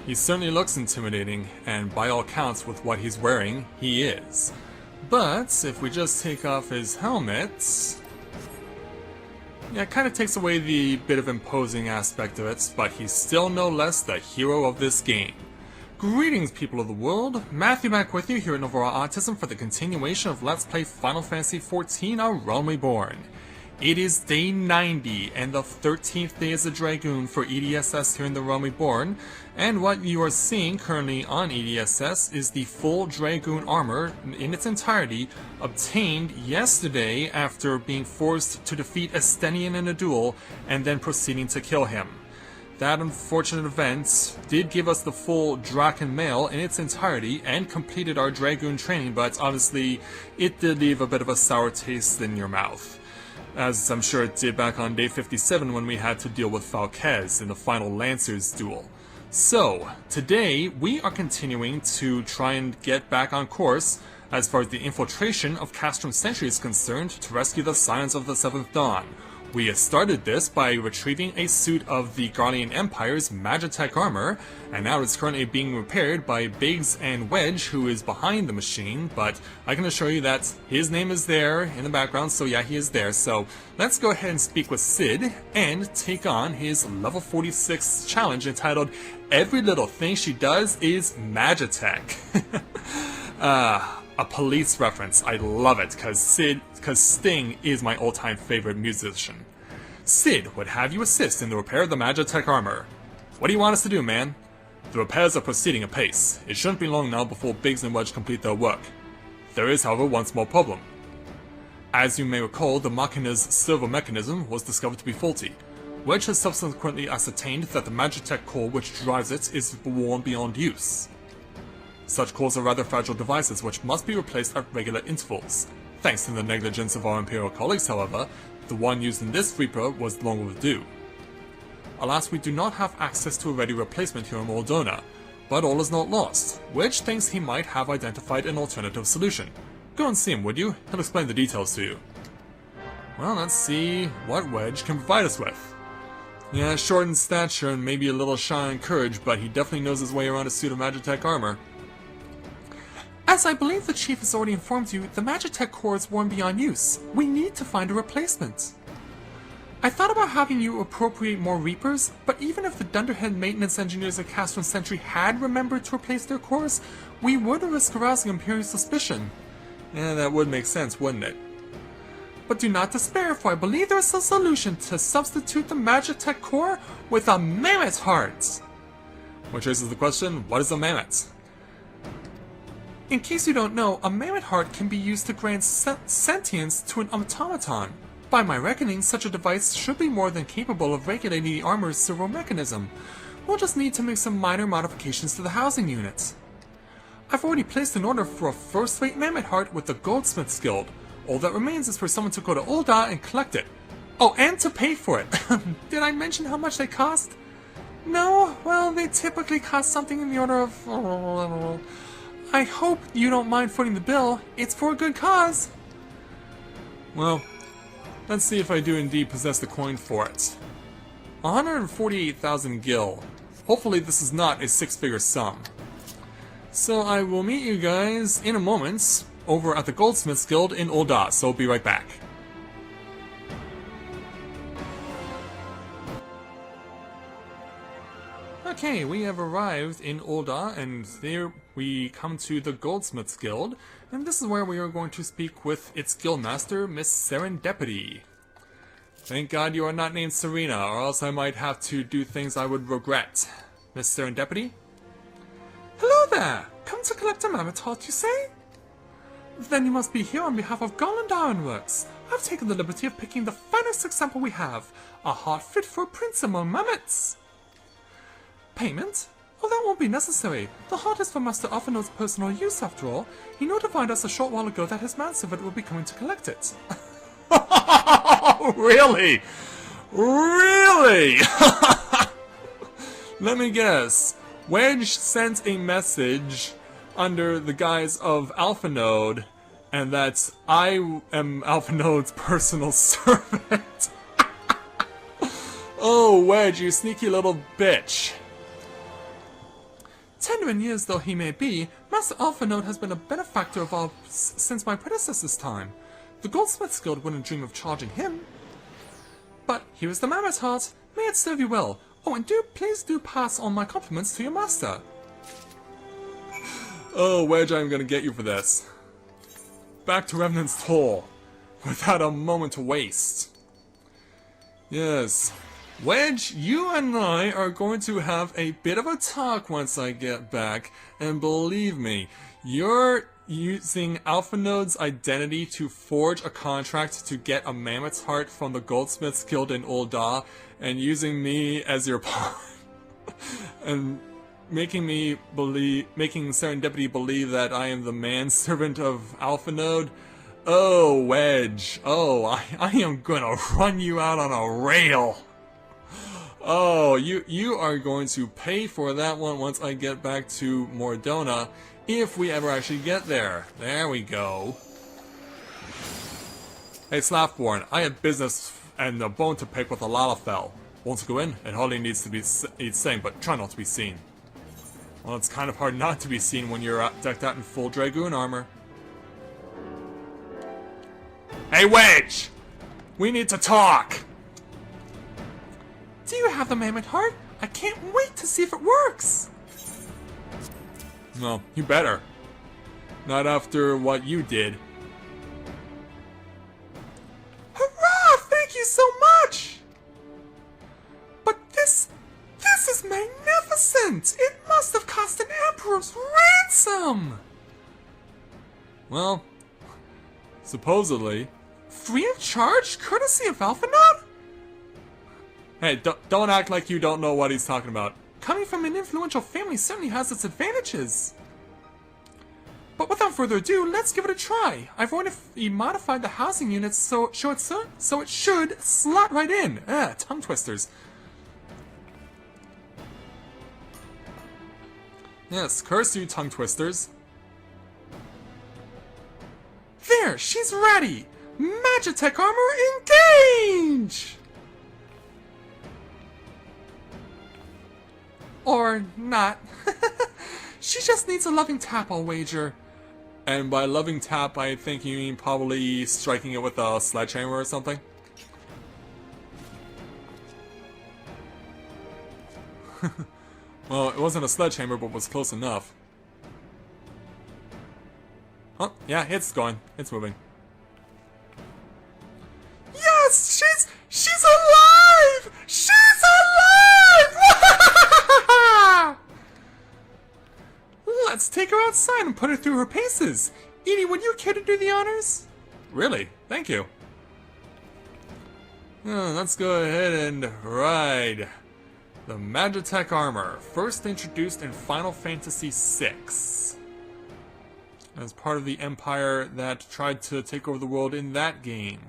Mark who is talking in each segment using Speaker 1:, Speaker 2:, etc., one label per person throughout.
Speaker 1: He certainly looks intimidating, and by all counts with what he's wearing, he is. But if we just take off his helmet... yeah, it kind of takes away the bit of imposing aspect of it, but he's still no less the hero of this game. Greetings, people of the world. Matthew back with you here at Novara Autism for the continuation of Let's Play Final Fantasy XIV: A Realm Reborn. It is day 90, and the 13th day as a Dragoon for EDSS here in the Realm Reborn, and what you are seeing currently on EDSS is the full Dragoon armor in its entirety, obtained yesterday after being forced to defeat Estenian in a duel, and then proceeding to kill him. That unfortunate event did give us the full Draken mail in its entirety and completed our Dragoon training, but obviously it did leave a bit of a sour taste in your mouth. As I'm sure it did back on day 57 when we had to deal with Falquez in the final Lancers duel. So, today we are continuing to try and get back on course as far as the infiltration of Castrum Centri is concerned to rescue the Scions of the Seventh Dawn. We started this by retrieving a suit of the Garlean Empire's Magitech armor, and now it's currently being repaired by Biggs and Wedge, who is behind the machine, but I can assure you that his name is there in the background, so yeah, he is there. So let's go ahead and speak with Sid and take on his level 46 challenge entitled Every Little Thing She Does is Magitech. A police reference. I love it, because Sting is my all-time favorite musician. Sid would have you assist in the repair of the Magitech armor. What do you want us to do, man? The repairs are proceeding apace. It shouldn't be long now before Biggs and Wedge complete their work. There is, however, one small problem. As you may recall, the Machina's servo mechanism was discovered to be faulty. Wedge has subsequently ascertained that the Magitech core which drives it is worn beyond use. Such cores are rather fragile devices which must be replaced at regular intervals. Thanks to the negligence of our Imperial colleagues, however, the one used in this Reaper was long overdue. Alas, we do not have access to a ready replacement here in Moldona, but all is not lost. Wedge thinks he might have identified an alternative solution. Go and see him, would you? He'll explain the details to you. Well, let's see what Wedge can provide us with. Yeah, short in stature and maybe a little shy in courage, but he definitely knows his way around a suit of Magitech armor. As I believe the Chief has already informed you, the Magitech core is worn beyond use. We need to find a replacement. I thought about having you appropriate more Reapers, but even if the Dunderhead maintenance engineers at Castrum Centri had remembered to replace their cores, we would risk arousing Imperial suspicion. Yeah, that would make sense, wouldn't it? But do not despair, for I believe there is a solution to substitute the Magitech core with a mammoth heart. Which raises the question, what is a mammoth? In case you don't know, a mammoth heart can be used to grant sentience to an automaton. By my reckoning, such a device should be more than capable of regulating the armor's servo mechanism. We'll just need to make some minor modifications to the housing unit. I've already placed an order for a first-rate mammoth heart with the Goldsmith's Guild. All that remains is for someone to go to Ul'dah and collect it. Oh, and to pay for it. Did I mention how much they cost? No? Well, they typically cost something in the order of... I hope you don't mind footing the bill. It's for a good cause. Well, let's see if I do indeed possess the coin for it. 148,000 gil. Hopefully this is not a six-figure sum. So I will meet you guys in a moment over at the Goldsmiths Guild in Ul'dah, so I'll be right back. Okay, we have arrived in Ul'dah, and there we come to the Goldsmiths Guild, and this is where we are going to speak with its guildmaster, Miss Serendipity. Thank God you are not named Serena, or else I might have to do things I would regret. Miss Serendipity? Hello there! Come to collect a mammoth heart, you say? Then you must be here on behalf of Garland Ironworks. I've taken the liberty of picking the finest example we have, a heart fit for a prince among mammoths. Payment? Oh, that won't be necessary. The heart is for Master Alphinaud's personal use, after all. He notified us a short while ago that his manservant will be coming to collect it. Really? Really? Let me guess. Wedge sent a message under the guise of Alphinaud, and that I am Alphinaud's personal servant. Oh, Wedge, you sneaky little bitch. Tender in years though he may be, Master Alphanode has been a benefactor of all since my predecessor's time. The Goldsmith's Guild wouldn't dream of charging him. But here is the Mammoth Heart. May it serve you well. Oh, and please do pass on my compliments to your master. Oh, Wedge, I'm gonna get you for this. Back to Remnant's Toll, without a moment to waste. Yes. Wedge, you and I are going to have a bit of a talk once I get back, and believe me, you're using Alphanode's identity to forge a contract to get a Mammoth's Heart from the Goldsmiths Guild in Ul'dah, and using me as your pawn, and making Serendipity believe that I am the manservant of Alphanode. Oh, Wedge. Oh, I am gonna run you out on a rail. Oh, you are going to pay for that one once I get back to Mordona, if we ever actually get there. There we go. Hey, Slaftborn, I have business and a bone to pick with a Lalafell. Won't you go in? It hardly needs to be saying, but try not to be seen. Well, it's kind of hard not to be seen when you're decked out in full Dragoon armor. Hey, Wedge! We need to talk! Do you have the Mammoth Heart? I can't wait to see if it works! No, you better. Not after what you did. Hurrah! Thank you so much! But this is magnificent! It must have cost an emperor's ransom! Well, supposedly. Free of charge? Courtesy of Alphanode? Hey, don't act like you don't know what he's talking about. Coming from an influential family certainly has its advantages. But without further ado, let's give it a try. I've already modified the housing units so it should slot right in. Tongue twisters. Yes, curse you, tongue twisters. There, she's ready! Magitech armor, engage! Or not. She just needs a loving tap, I'll wager. And by loving tap, I think you mean probably striking it with a sledgehammer or something. Well, it wasn't a sledgehammer, but was close enough. Oh, yeah, it's going. It's moving. Yes! She's alive! She's alive! Let's take her outside and put her through her paces. Edie, would you care to do the honors? Really? Thank you. Let's go ahead and ride. The Magitech armor, first introduced in Final Fantasy VI. As part of the empire that tried to take over the world in that game.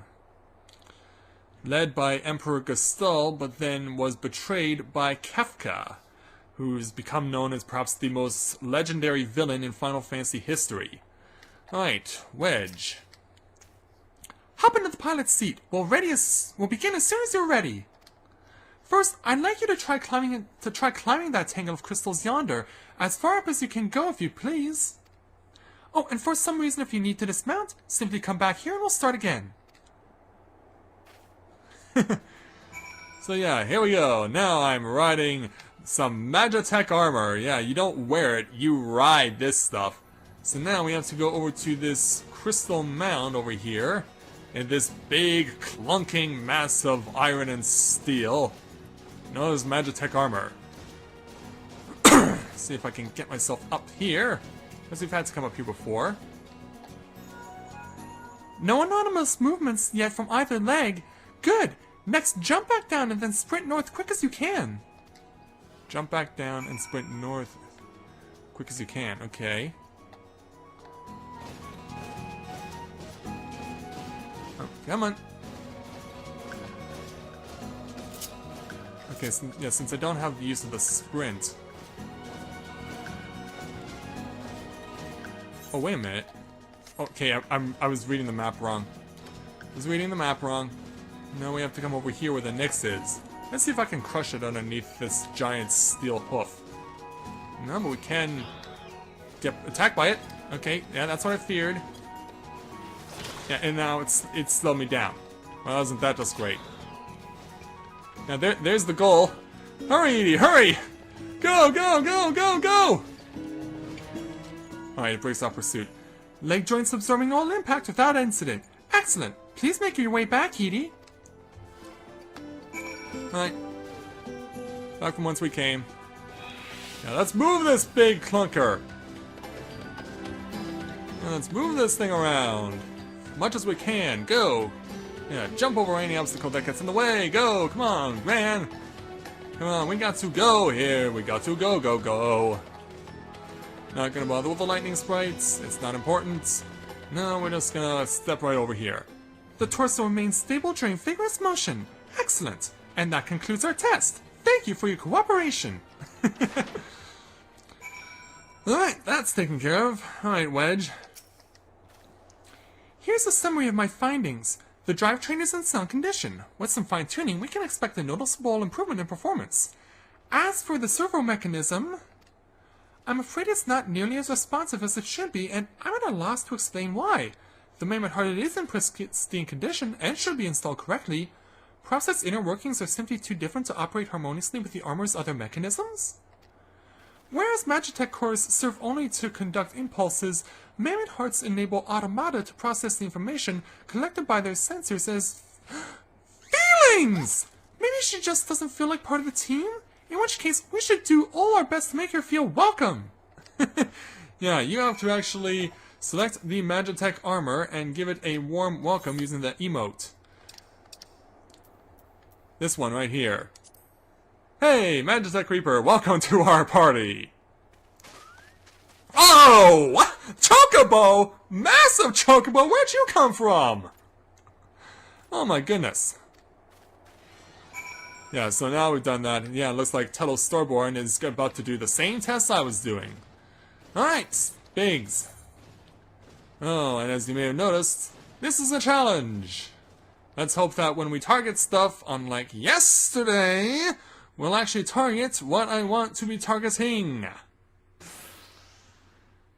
Speaker 1: Led by Emperor Gestalt, but then was betrayed by Kefka, who's become known as perhaps the most legendary villain in Final Fantasy history. Alright, Wedge. Hop into the pilot's seat. We'll begin as soon as you're ready. First, I'd like you to try climbing that tangle of crystals yonder, as far up as you can go, if you please. Oh, and for some reason, if you need to dismount, simply come back here and we'll start again. So yeah, here we go. Now I'm riding some Magitech armor. Yeah, you don't wear it, you ride this stuff. So now we have to go over to this crystal mound over here. And this big, clunking mass of iron and steel. Known as Magitech armor. See if I can get myself up here. Because we've had to come up here before. No anonymous movements yet from either leg. Good. Next, jump back down and then sprint north quick as you can. Jump back down and sprint north quick as you can. Okay. Oh, come on. Okay, so, yeah, since I don't have the use of the sprint. Oh, wait a minute. Okay, I was reading the map wrong. Now we have to come over here where the Nyx is. Let's see if I can crush it underneath this giant steel hoof. No, but we can get attacked by it. Okay, yeah, that's what I feared. Yeah, and now it's slowed me down. Well, isn't that just great? Now there's the goal. Hurry, Edie, hurry! Go, go, go, go, go! Alright, it breaks off pursuit. Leg joints absorbing all impact without incident. Excellent. Please make your way back, Edie. Alright. Back from whence we came. Now let's move this big clunker. Now let's move this thing around. As much as we can. Go! Yeah, jump over any obstacle that gets in the way. Go! Come on, man! Come on, we got to go here. We got to go, go, go. Not gonna bother with the lightning sprites. It's not important. No, we're just gonna step right over here. The torso remains stable during vigorous motion. Excellent. And that concludes our test. Thank you for your cooperation. Alright, that's taken care of. Alright, Wedge. Here's a summary of my findings. The drivetrain is in sound condition. With some fine-tuning, we can expect a noticeable improvement in performance. As for the servo mechanism, I'm afraid it's not nearly as responsive as it should be, and I'm at a loss to explain why. The mammoth heart is in pristine condition and should be installed correctly. Perhaps its inner workings are simply too different to operate harmoniously with the armor's other mechanisms? Whereas Magitech cores serve only to conduct impulses, mammoth hearts enable automata to process the information collected by their sensors as feelings! Maybe she just doesn't feel like part of the team? In which case, we should do all our best to make her feel welcome! Yeah, you have to actually select the Magitech armor and give it a warm welcome using the emote. This one right here. Hey, Magitech Reaper, welcome to our party! Oh! Chocobo! Massive Chocobo, where'd you come from? Oh my goodness. Yeah, so now we've done that. Yeah, it looks like Tuttle Starborn is about to do the same test I was doing. Alright, Biggs. Oh, and as you may have noticed, this is a challenge. Let's hope that when we target stuff, unlike yesterday, we'll actually target what I want to be targeting.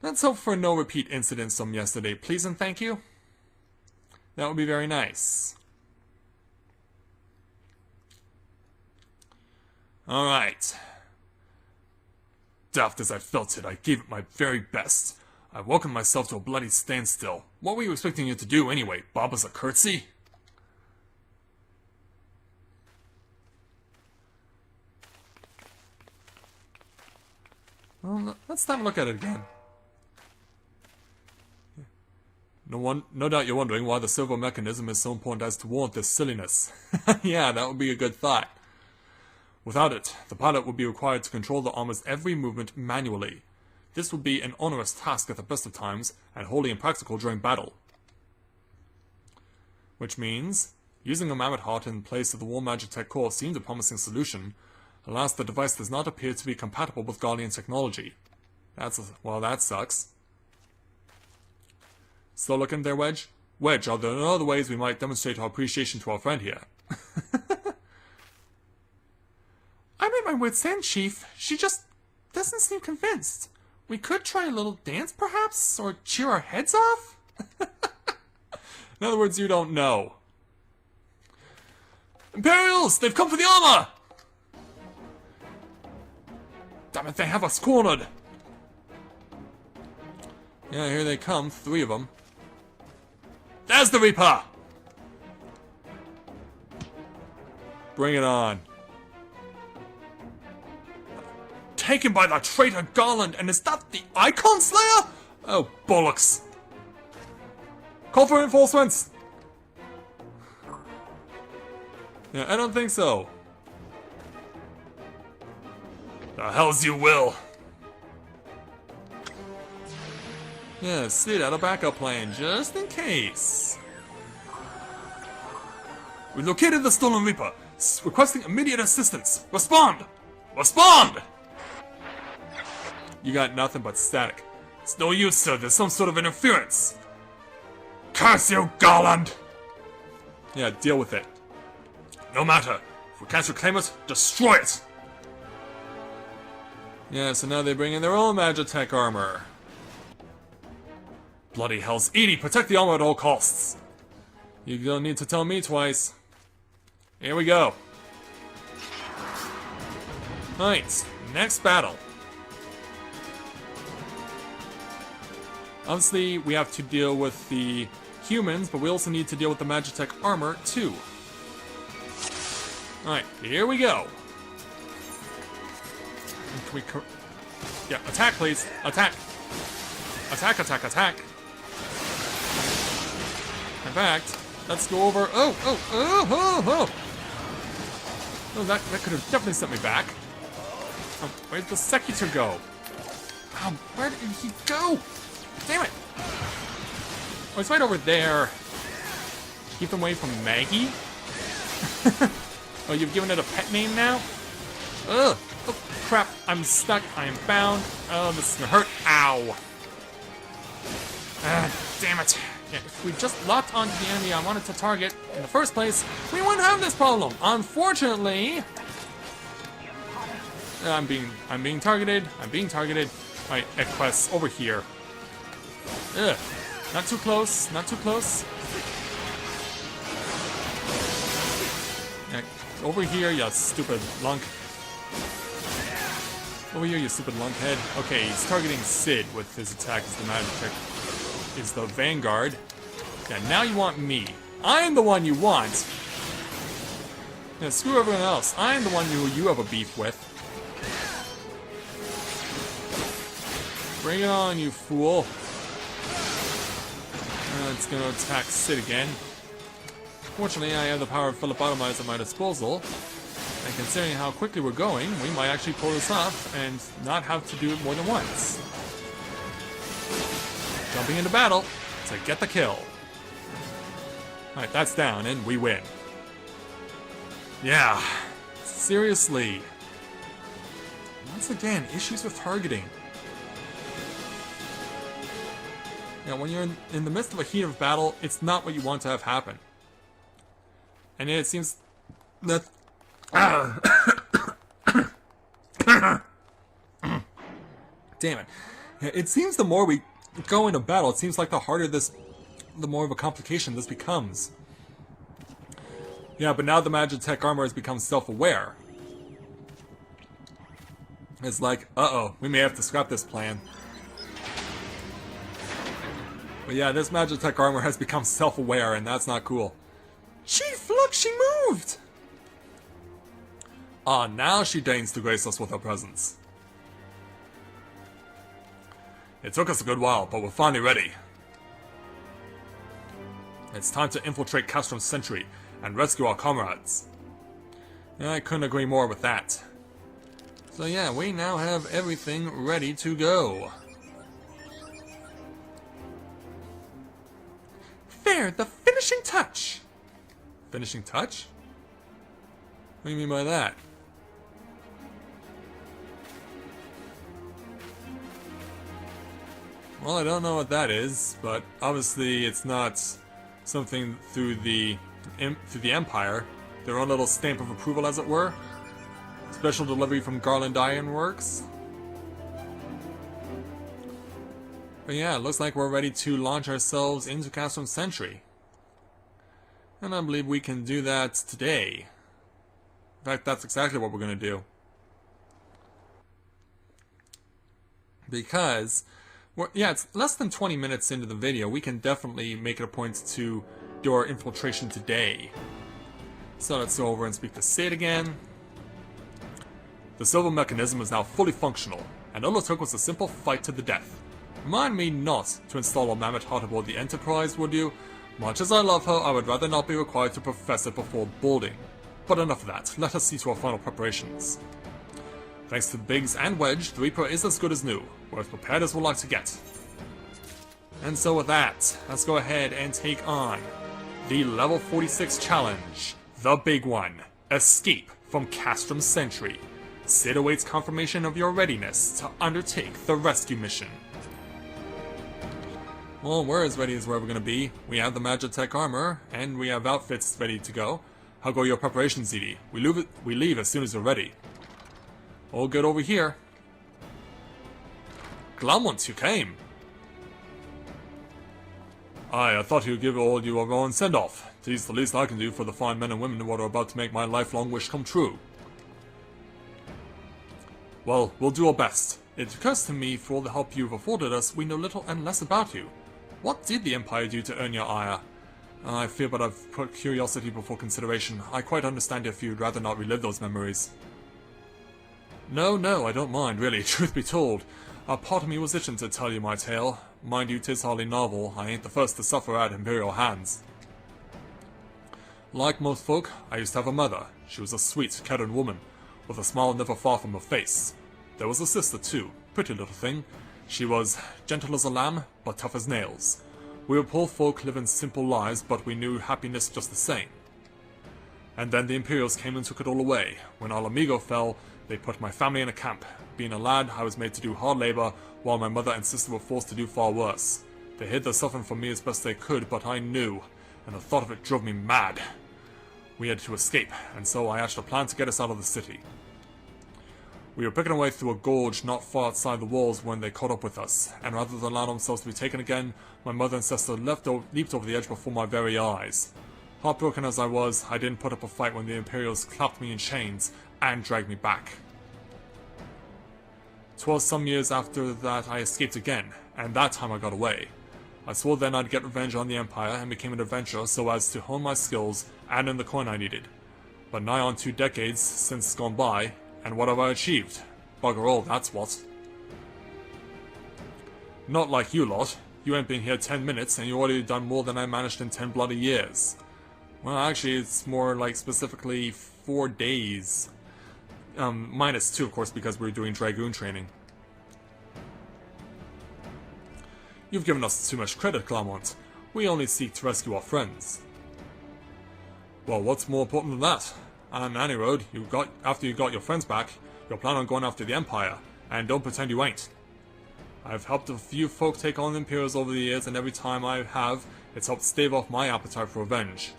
Speaker 1: Let's hope for no repeat incidents from yesterday, please and thank you. That would be very nice. Alright. Daft as I felt it, I gave it my very best. I welcomed myself to a bloody standstill. What were you expecting it to do anyway? Bob us a curtsy? Well, let's have a look at it again. No doubt you're wondering why the servo mechanism is so important as to warrant this silliness. Yeah, that would be a good thought. Without it, the pilot would be required to control the armor's every movement manually. This would be an onerous task at the best of times, and wholly impractical during battle. Which means, using a mammoth heart in place of the War Magitech core seemed a promising solution. Alas, the device does not appear to be compatible with Guardian technology. Well, that sucks. Still looking there, Wedge? Wedge, are there no other ways we might demonstrate our appreciation to our friend here? I'm at my wit's end, Chief. She just doesn't seem convinced. We could try a little dance, perhaps? Or cheer our heads off? In other words, you don't know. Imperials! They've come for the armor! Damn it, they have us cornered! Yeah, here they come, 3 of them. There's the Reaper! Bring it on. Taken by the traitor Garland, and is that the Icon Slayer? Oh, bollocks. Call for reinforcements! Yeah, I don't think so. The hells you will! Yeah, sit at a backup plan, just in case. We located the stolen Reaper, requesting immediate assistance. Respond! Respond! You got nothing but static. It's no use, sir. There's some sort of interference. Curse you, Garland! Yeah, deal with it. No matter. If we can't reclaim it, destroy it! Yeah, so now they bring in their own Magitech armor. Bloody hell's Edie, protect the armor at all costs. You don't need to tell me twice. Here we go. Alright, next battle. Obviously, we have to deal with the humans, but we also need to deal with the Magitech armor, too. Alright, here we go. Can we... Yeah, attack, please. Attack. Attack, attack, attack. In fact, let's go over... Oh, that could have definitely sent me back. Oh, where'd the Secutor go? Oh, where did he go? Damn it! Oh, he's right over there. Keep him away from Maggie? Oh, you've given it a pet name now? Ugh! Oh, crap. I'm stuck. I am bound. Oh, this is gonna hurt. Ow! Ah, damn it. Yeah, if we just locked onto the enemy I wanted to target in the first place, we wouldn't have this problem. Unfortunately... I'm being targeted. I'm being targeted. Alright, Equest, over here. Ugh. Not too close. Not too close. Yeah, over here, you stupid lunk. Over here, you stupid lunkhead. Okay, he's targeting Sid with his attack as the Magitech is the Vanguard. Yeah, now you want me. I'm the one you want. Yeah, screw everyone else. I'm the one who you have a beef with. Bring it on, you fool. It's gonna attack Sid again. Fortunately, I have the power of Philippotomize at my disposal. And considering how quickly we're going, we might actually pull this off and not have to do it more than once. Jumping into battle to get the kill. Alright, that's down, and we win. Yeah, seriously. Once again, issues with targeting. You know, when you're in the midst of a heat of battle, it's not what you want to have happen. And it seems that... Damn it. It seems the more we go into battle, it seems like the more of a complication this becomes. Yeah, but now the Magitech armor has become self-aware. It's like, uh-oh, we may have to scrap this plan. But yeah, this Magitech armor has become self-aware, and that's not cool. Chief, look, she moved! Ah, now she deigns to grace us with her presence. It took us a good while, but we're finally ready. It's time to infiltrate Castrum Centri and rescue our comrades. I couldn't agree more with that. So yeah, we now have everything ready to go. There, the finishing touch! Finishing touch? What do you mean by that? Well, I don't know what that is, but obviously it's not something through the Empire. Their own little stamp of approval, as it were. Special delivery from Garland Ironworks. But yeah, it looks like we're ready to launch ourselves into Castrum Centri. And I believe we can do that today. In fact, that's exactly what we're going to do. Because, yeah, it's less than 20 minutes into the video. We can definitely make it a point to do our infiltration today. So let's go over and speak to Sid again. The silver mechanism is now fully functional, and all it took was a simple fight to the death. Remind me not to install a mammoth heart aboard the Enterprise, would you? Much as I love her, I would rather not be required to profess it before boarding. But enough of that, let us see to our final preparations. Thanks to Biggs and Wedge, the Reaper is as good as new. We're as prepared as we'll like to get. And so with that, let's go ahead and take on the level 46 challenge. The big one. Escape from Castrum Centri. Sid awaits confirmation of your readiness to undertake the rescue mission. Well, we're as ready as we're ever going to be. We have the Magitech armor, and we have outfits ready to go. How go your preparations, Edie? We leave as soon as you're ready. All good over here. Glamont, you came. Aye, I thought you'd give all you our own send-off. 'Tis the least I can do for the fine men and women who are about to make my lifelong wish come true. Well, we'll do our best. It occurs to me, for all the help you've afforded us, we know little and less about you. What did the Empire do to earn your ire? I fear but I've put curiosity before consideration. I quite understand if you'd rather not relive those memories. No, I don't mind, really, truth be told. A part of me was itching to tell you my tale. Mind you, 'tis hardly novel. I ain't the first to suffer at Imperial hands. Like most folk, I used to have a mother. She was a sweet, caring woman, with a smile never far from her face. There was a sister, too. Pretty little thing. She was gentle as a lamb, but tough as nails. We were poor folk living simple lives, but we knew happiness just the same. And then the Imperials came and took it all away. When Alamigo fell, they put my family in a camp. Being a lad, I was made to do hard labor, while my mother and sister were forced to do far worse. They hid their suffering from me as best they could, but I knew, and the thought of it drove me mad. We had to escape, and so I hatched a plan to get us out of the city. We were picking our way through a gorge not far outside the walls when they caught up with us, and rather than allow themselves to be taken again, my mother and sister leaped over the edge before my very eyes. Heartbroken as I was, I didn't put up a fight when the Imperials clapped me in chains and dragged me back. 'Twas some years after that I escaped again, and that time I got away. I swore then I'd get revenge on the Empire and became an adventurer so as to hone my skills and earn the coin I needed. But nigh on 2 decades since gone by, and what have I achieved? Bugger all, that's what. Not like you lot. You ain't been here 10 minutes and you already done more than I managed in 10 bloody years. Well, actually, it's more like specifically 4 days. Minus 2, of course, because we're doing Dragoon training. You've given us too much credit, Glamont. We only seek to rescue our friends. Well, what's more important than that? On any road, after you got your friends back, you'll plan on going after the Empire, and don't pretend you ain't. I've helped a few folk take on the Imperials over the years, and every time I have, it's helped stave off my appetite for revenge.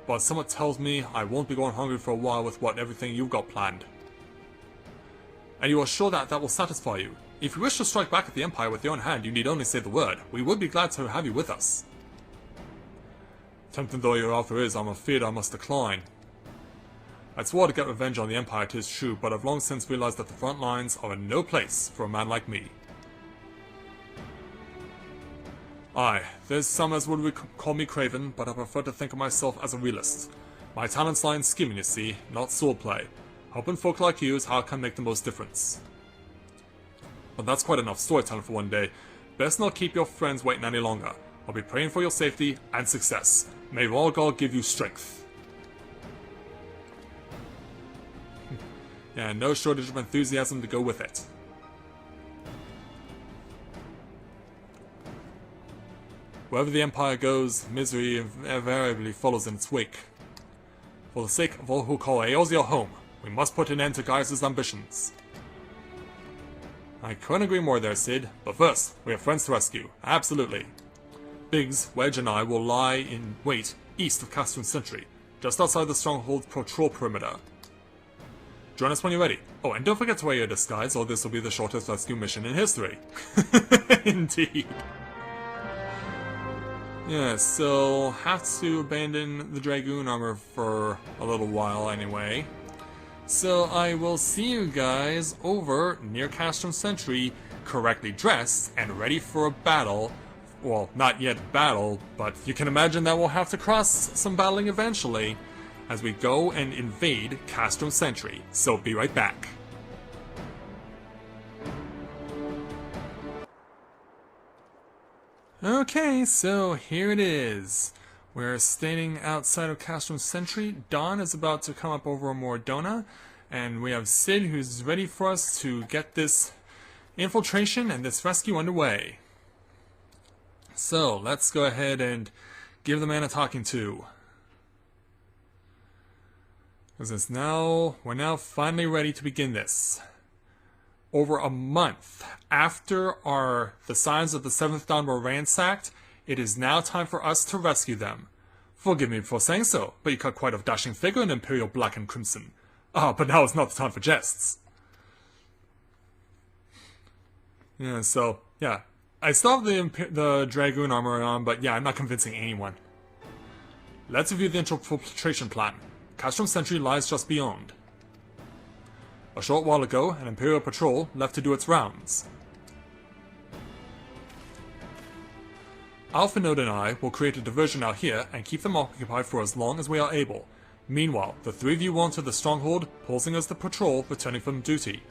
Speaker 1: But somewhat tells me I won't be going hungry for a while with everything you've got planned. And you are sure that will satisfy you? If you wish to strike back at the Empire with your own hand, you need only say the word. We would be glad to have you with us. Tempting though your offer is, I'm afraid I must decline. I'd swore to get revenge on the Empire, 'tis true, but I've long since realized that the front lines are no place for a man like me. Aye, there's some as would call me craven, but I prefer to think of myself as a realist. My talents lie in scheming, you see, not swordplay. Helping folk like you is how I can make the most difference. But that's quite enough storytelling for one day. Best not keep your friends waiting any longer. I'll be praying for your safety and success. May all God give you strength. Yeah, no shortage of enthusiasm to go with it. Wherever the Empire goes, misery invariably follows in its wake. For the sake of all who call Eorzea home, we must put an end to Gaius' ambitions. I couldn't agree more there, Sid, but first, we have friends to rescue, absolutely. Biggs, Wedge and I will lie in wait east of Castrum Centri, just outside the stronghold's patrol perimeter. Join us when you're ready. Oh, and don't forget to wear your disguise, or this will be the shortest rescue mission in history. Indeed. Yeah, so have to abandon the Dragoon armor for a little while anyway. So I will see you guys over near Castrum Centri, correctly dressed and ready for a battle. Well, not yet battle, but you can imagine that we'll have to cross some battling eventually as we go and invade Castrum Centri. So be right back. Okay, so here it is. We're standing outside of Castrum Centri. Dawn is about to come up over Mordona, and we have Sid who's ready for us to get this infiltration and this rescue underway. So, let's go ahead and give the man a talking to. Because we're now finally ready to begin this. Over a month after the Scions of the 7th Dawn were ransacked, it is now time for us to rescue them. Forgive me for saying so, but you cut quite a dashing figure in Imperial Black and Crimson. Ah, but now is not the time for jests. Yeah, so, yeah. I still have the Dragoon armor on, but yeah, I'm not convincing anyone. Let's review the infiltration plan. Castrum Centri lies just beyond. A short while ago, an Imperial patrol left to do its rounds. Alpha Node and I will create a diversion out here and keep them occupied for as long as we are able. Meanwhile, the three of you will enter the stronghold, posing as the patrol returning from duty.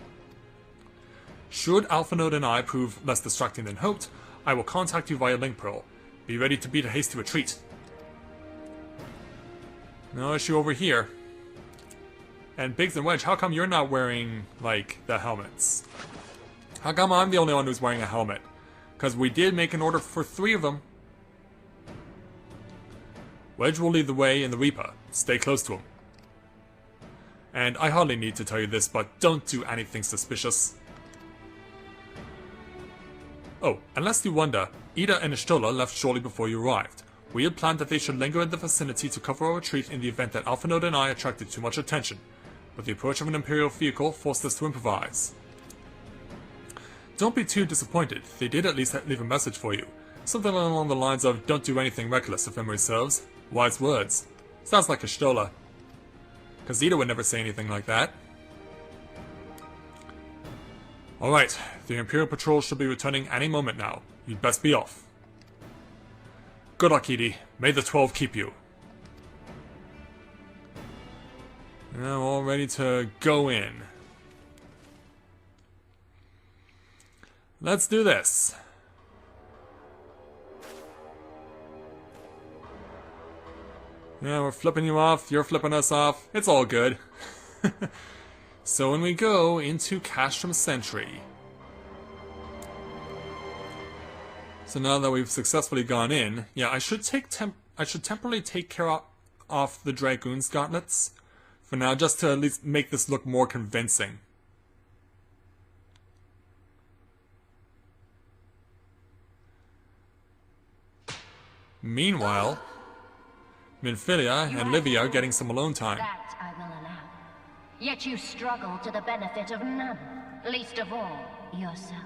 Speaker 1: Should Alpha Node and I prove less distracting than hoped, I will contact you via link pearl. Be ready to beat a hasty retreat. No issue over here. And Biggs and Wedge, how come you're not wearing, like, the helmets? How come I'm the only one who's wearing a helmet? Because we did make an order for 3 of them. Wedge will lead the way in the Reaper. Stay close to him. And I hardly need to tell you this, but don't do anything suspicious. Oh, and lest you wonder, Ida and Ishtola left shortly before you arrived. We had planned that they should linger in the vicinity to cover our retreat in the event that Alpha Node and I attracted too much attention, but the approach of an Imperial vehicle forced us to improvise. Don't be too disappointed, they did at least leave a message for you. Something along the lines of, don't do anything reckless if memory serves. Wise words. Sounds like Ishtola. Cause Ida would never say anything like that. Alright, the Imperial Patrol should be returning any moment now. You'd best be off. Good luck, Edie. May the 12 keep you. Now all ready to go in. Let's do this. Yeah, we're flipping you off, you're flipping us off. It's all good. So when we go into Castrum Centri. So now that we've successfully gone in, yeah, I should temporarily take care of the Dragoon's gauntlets for now, just to at least make this look more convincing. Meanwhile, Minfilia and Livia are getting some alone time.
Speaker 2: That I will allow. Yet you struggle to the benefit of none, least of all, yourself.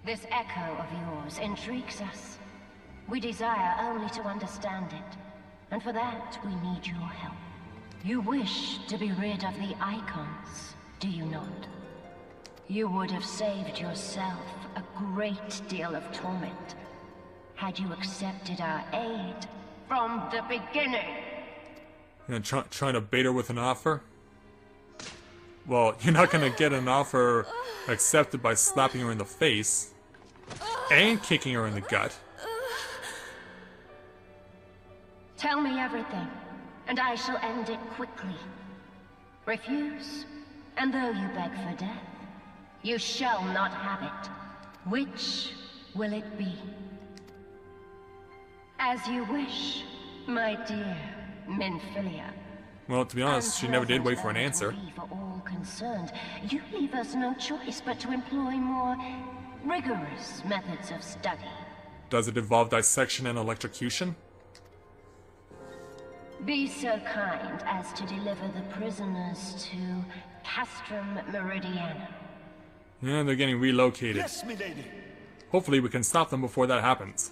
Speaker 2: This echo of yours intrigues us. We desire only to understand it, and for that we need your help. You wish to be rid of the icons, do you not? You would have saved yourself a great deal of torment had you accepted our aid from the beginning.
Speaker 1: You know, trying to bait her with an offer? Well, you're not gonna get an offer accepted by slapping her in the face and kicking her in the gut.
Speaker 2: Tell me everything, and I shall end it quickly. Refuse, and though you beg for death, you shall not have it. Which will it be? As you wish, my dear Minfilia.
Speaker 1: Well, to be honest, she never did wait for an answer.
Speaker 2: For all concerned, you leave us no choice but to employ more rigorous methods of study.
Speaker 1: Does it involve dissection and electrocution?
Speaker 2: Be so kind as to deliver the prisoners to Castrum Meridiana.
Speaker 1: Yeah, they're getting relocated.
Speaker 3: Yes, milady.
Speaker 1: Hopefully we can stop them before that happens.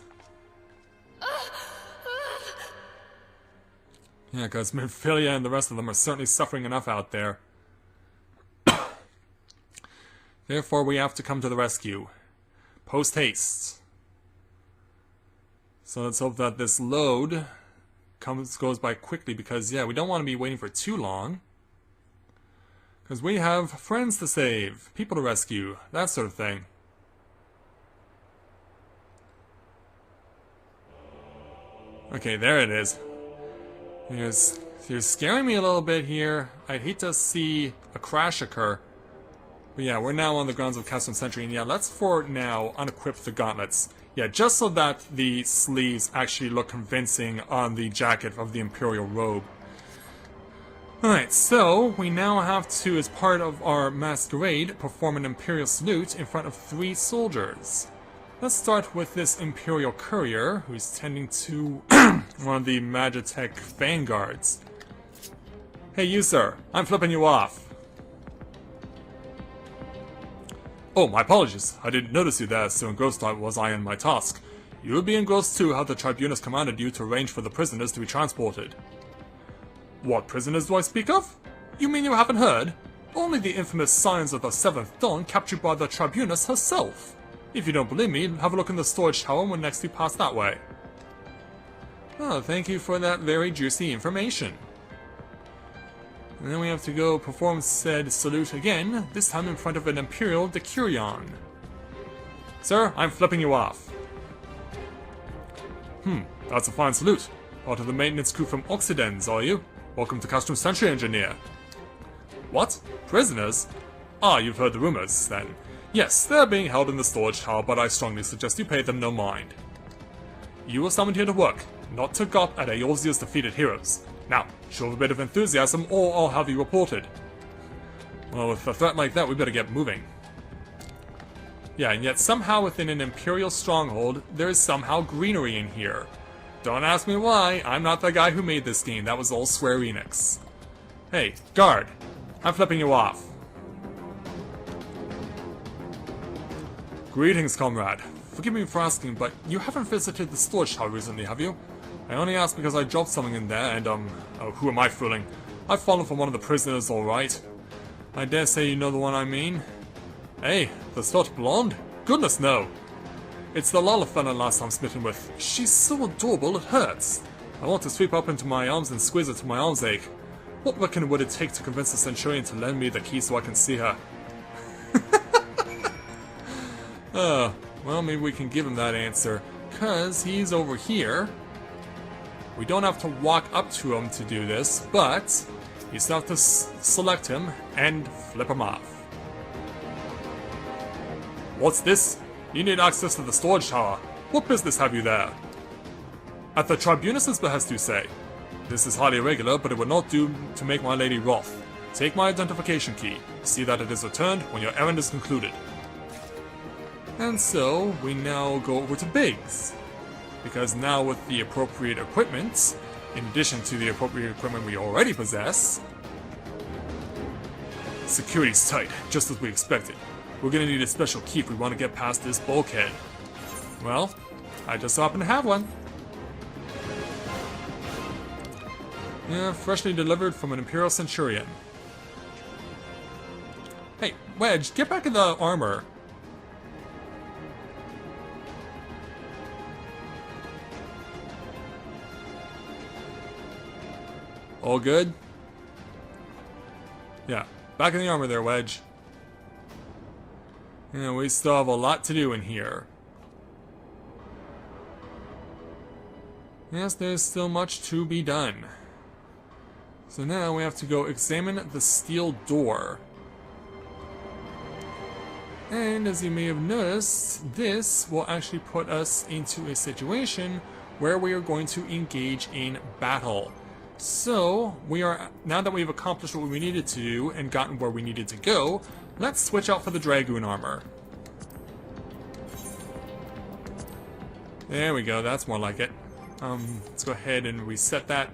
Speaker 1: Yeah, because Minfilia and the rest of them are certainly suffering enough out there. Therefore, we have to come to the rescue. Post haste. So let's hope that this load goes by quickly, because, yeah, we don't want to be waiting for too long. Because we have friends to save, people to rescue, that sort of thing. Okay, there it is. You're scaring me a little bit here. I'd hate to see a crash occur. But yeah, we're now on the grounds of Castrum Centri, and yeah, let's for now unequip the gauntlets. Yeah, just so that the sleeves actually look convincing on the jacket of the Imperial robe. Alright, so we now have to, as part of our masquerade, perform an Imperial salute in front of 3 soldiers. Let's start with this Imperial courier, who's tending to one of the Magitech vanguards. Hey you sir, I'm flipping you off. Oh, my apologies. I didn't notice you there, so engrossed was I in my task. You would be engrossed too how the Tribunus commanded you to arrange for the prisoners to be transported. What prisoners do I speak of? You mean you haven't heard? Only the infamous Scions of the 7th Dawn captured by the Tribunus herself. If you don't believe me, have a look in the storage tower when next you pass that way. Oh, thank you for that very juicy information. And then we have to go perform said salute again, this time in front of an Imperial Decurion. Sir, I'm flipping you off. That's a fine salute. Part of the maintenance crew from Occidens, are you? Welcome to Castrum Centri, Engineer. What? Prisoners? Ah, you've heard the rumors, then. Yes, they're being held in the storage tower, but I strongly suggest you pay them no mind. You were summoned here to work, not to gawp at Eorzea's defeated heroes. Now, show a bit of enthusiasm, or I'll have you reported. Well, with a threat like that, we better get moving. Yeah, and yet somehow within an Imperial stronghold, there is somehow greenery in here. Don't ask me why, I'm not the guy who made this game, that was all Square Enix. Hey, guard! I'm flipping you off. Greetings, comrade. Forgive me for asking, but you haven't visited the storage tower recently, have you? I only asked because I dropped something in there, and oh, who am I fooling? I've fallen for one of the prisoners, alright. I dare say you know the one I mean. Hey, the slut blonde? Goodness, no. It's the Lalafella last I'm smitten with. She's so adorable, it hurts. I want to sweep up into my arms and squeeze her till my arms ache. What reckon would it take to convince the Centurion to lend me the key so I can see her? Well, maybe we can give him that answer, 'cause he's over here. We don't have to walk up to him to do this, but you still have to select him and flip him off. What's this? You need access to the storage tower. What business have you there? At the Tribunus's behest, you say? This is highly irregular, but it would not do to make my lady wroth. Take my identification key. See that it is returned when your errand is concluded. And so, we now go over to Biggs. Because now with the appropriate equipment, in addition to the appropriate equipment we already possess, security's tight, just as we expected. We're gonna need a special key if we want to get past this bulkhead. Well, I just happen to have one. Yeah, freshly delivered from an Imperial Centurion. Hey, Wedge, get back in the armor. All good? Yeah, back in the armor there, Wedge. Yeah, we still have a lot to do in here. Yes, there's still much to be done. So now we have to go examine the steel door. And as you may have noticed, this will actually put us into a situation where we are going to engage in battle. So, now that we've accomplished what we needed to do and gotten where we needed to go, let's switch out for the Dragoon armor. There we go, that's more like it. Let's go ahead and reset that.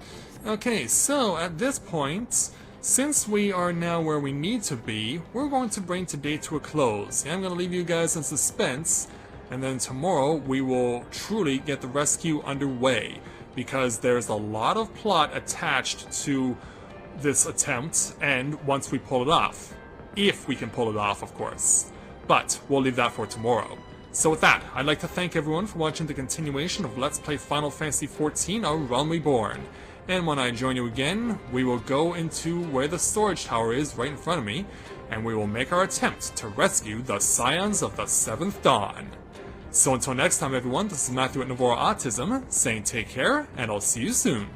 Speaker 1: Okay, so at this point, since we are now where we need to be, we're going to bring today to a close. I'm going to leave you guys in suspense, and then tomorrow we will truly get the rescue underway. Because there's a lot of plot attached to this attempt, and once we pull it off. If we can pull it off, of course. But we'll leave that for tomorrow. So with that, I'd like to thank everyone for watching the continuation of Let's Play Final Fantasy XIV, A Realm Reborn. And when I join you again, we will go into where the storage tower is right in front of me, and we will make our attempt to rescue the Scions of the 7th Dawn. So until next time everyone, this is Matthew at Navora Autism, saying take care, and I'll see you soon.